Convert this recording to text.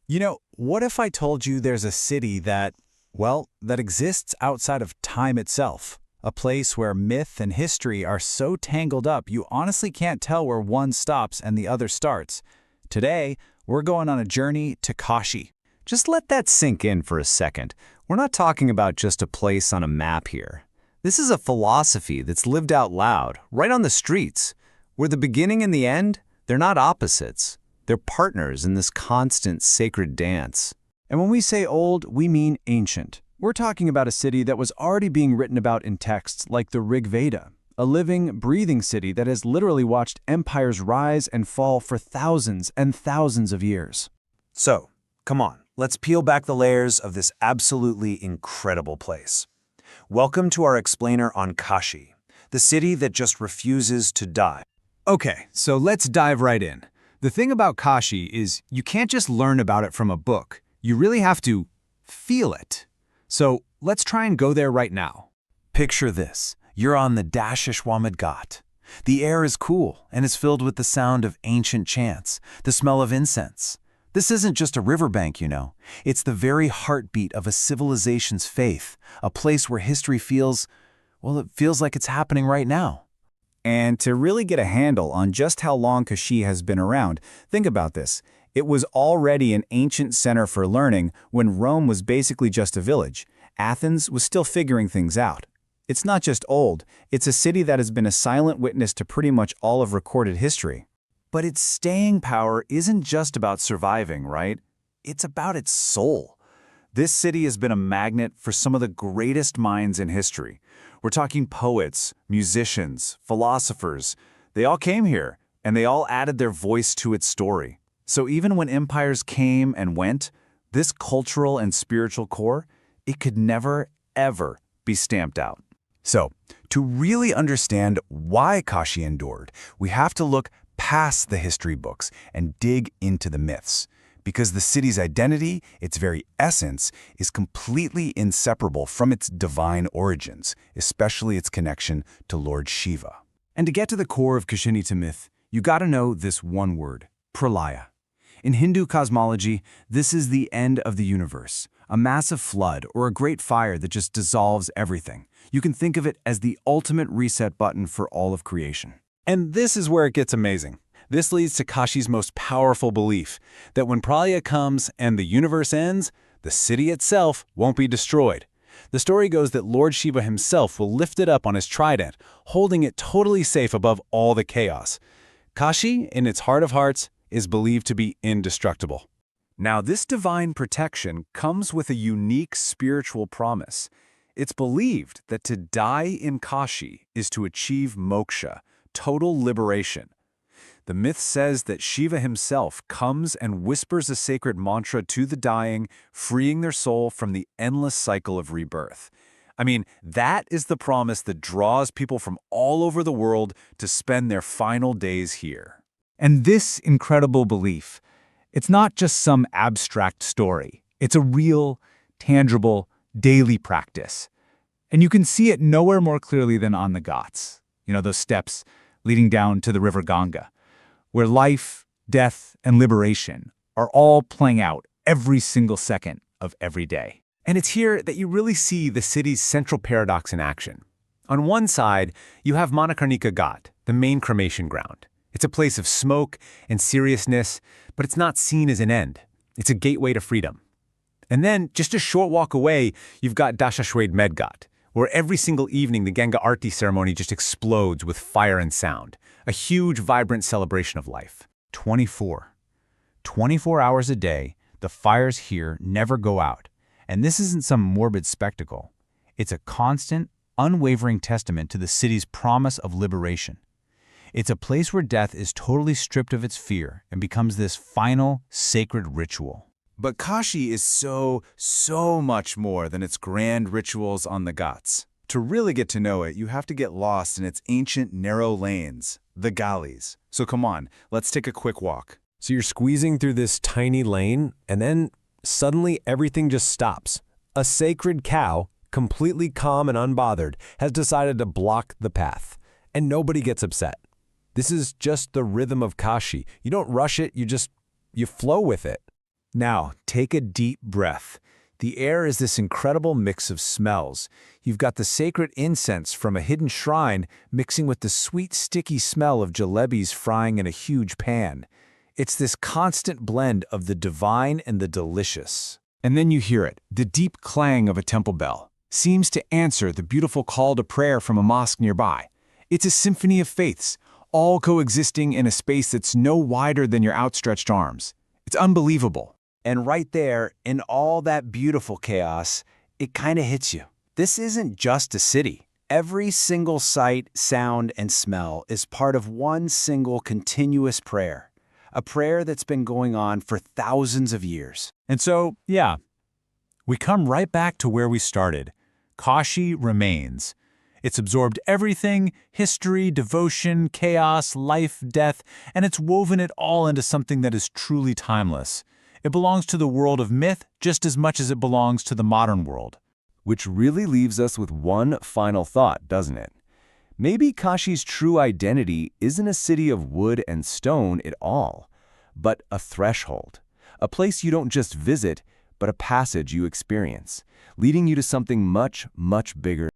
What if I told you there's a city that exists outside of time itself? A place where myth and history are so tangled up you honestly can't tell where one stops and the other starts. Today, we're going on a journey to Kashi. Just let that sink in for a second. We're not talking about just a place on a map here. This is a philosophy that's lived out loud, right on the streets, where the beginning and the end, they're not opposites. They're partners in this constant sacred dance. And when we say old, we mean ancient. We're talking about a city that was already being written about in texts like the Rig Veda, a living, breathing city that has literally watched empires rise and fall for thousands and thousands of years. So, come on, let's peel back the layers of this absolutely incredible place. Welcome to our explainer on Kashi, the city that just refuses to die. Okay, so let's dive right in. The thing about Kashi is you can't just learn about it from a book. You really have to feel it. So let's try and go there right now. Picture this. You're on the Manikarnika Ghat. The air is cool and is filled with the sound of ancient chants, the smell of incense. This isn't just a riverbank, It's the very heartbeat of a civilization's faith, a place where history feels like it's happening right now. And to really get a handle on just how long Kashi has been around, think about this. It was already an ancient center for learning when Rome was basically just a village. Athens was still figuring things out. It's not just old, it's a city that has been a silent witness to pretty much all of recorded history. But its staying power isn't just about surviving, right? It's about its soul. This city has been a magnet for some of the greatest minds in history. We're talking poets, musicians, philosophers. They all came here, and they all added their voice to its story. So even when empires came and went, this cultural and spiritual core, it could never, ever be stamped out. So, to really understand why Kashi endured, we have to look past the history books and dig into the myths. Because the city's identity, its very essence, is completely inseparable from its divine origins, especially its connection to Lord Shiva. And to get to the core of Kashinita myth, you gotta know this one word, pralaya. In Hindu cosmology, this is the end of the universe, a massive flood or a great fire that just dissolves everything. You can think of it as the ultimate reset button for all of creation. And this is where it gets amazing. This leads to Kashi's most powerful belief, that when Pralaya comes and the universe ends, the city itself won't be destroyed. The story goes that Lord Shiva himself will lift it up on his trident, holding it totally safe above all the chaos. Kashi, in its heart of hearts, is believed to be indestructible. Now, this divine protection comes with a unique spiritual promise. It's believed that to die in Kashi is to achieve moksha, total liberation. The myth says that Shiva himself comes and whispers a sacred mantra to the dying, freeing their soul from the endless cycle of rebirth. I mean, that is the promise that draws people from all over the world to spend their final days here. And this incredible belief, it's not just some abstract story. It's a real, tangible, daily practice. And you can see it nowhere more clearly than on the Ghats. Those steps leading down to the river Ganga, where life, death, and liberation are all playing out every single second of every day. And it's here that you really see the city's central paradox in action. On one side, you have Manikarnika Ghat, the main cremation ground. It's a place of smoke and seriousness, but it's not seen as an end. It's a gateway to freedom. And then, just a short walk away, you've got Dashashwed Medghat, where every single evening the Ganga Arti ceremony just explodes with fire and sound. A huge, vibrant celebration of life. 24 hours a day, the fires here never go out. And this isn't some morbid spectacle. It's a constant, unwavering testament to the city's promise of liberation. It's a place where death is totally stripped of its fear and becomes this final, sacred ritual. But Kashi is so much more than its grand rituals on the Ghats. To really get to know it, you have to get lost in its ancient narrow lanes, the galleys. So come on, let's take a quick walk. So you're squeezing through this tiny lane, and then suddenly everything just stops. A sacred cow, completely calm and unbothered, has decided to block the path. And nobody gets upset. This is just the rhythm of Kashi. You don't rush it, you flow with it. Now, take a deep breath. The air is this incredible mix of smells. You've got the sacred incense from a hidden shrine mixing with the sweet, sticky smell of jalebis frying in a huge pan. It's this constant blend of the divine and the delicious. And then you hear it, the deep clang of a temple bell. Seems to answer the beautiful call to prayer from a mosque nearby. It's a symphony of faiths, all coexisting in a space that's no wider than your outstretched arms. It's unbelievable. And right there, in all that beautiful chaos, it kind of hits you. This isn't just a city. Every single sight, sound, and smell is part of one single continuous prayer. A prayer that's been going on for thousands of years. And so, yeah, we come right back to where we started. Kashi remains. It's absorbed everything, history, devotion, chaos, life, death, and it's woven it all into something that is truly timeless. It belongs to the world of myth just as much as it belongs to the modern world. Which really leaves us with one final thought, doesn't it? Maybe Kashi's true identity isn't a city of wood and stone at all, but a threshold. A place you don't just visit, but a passage you experience, leading you to something much, much bigger.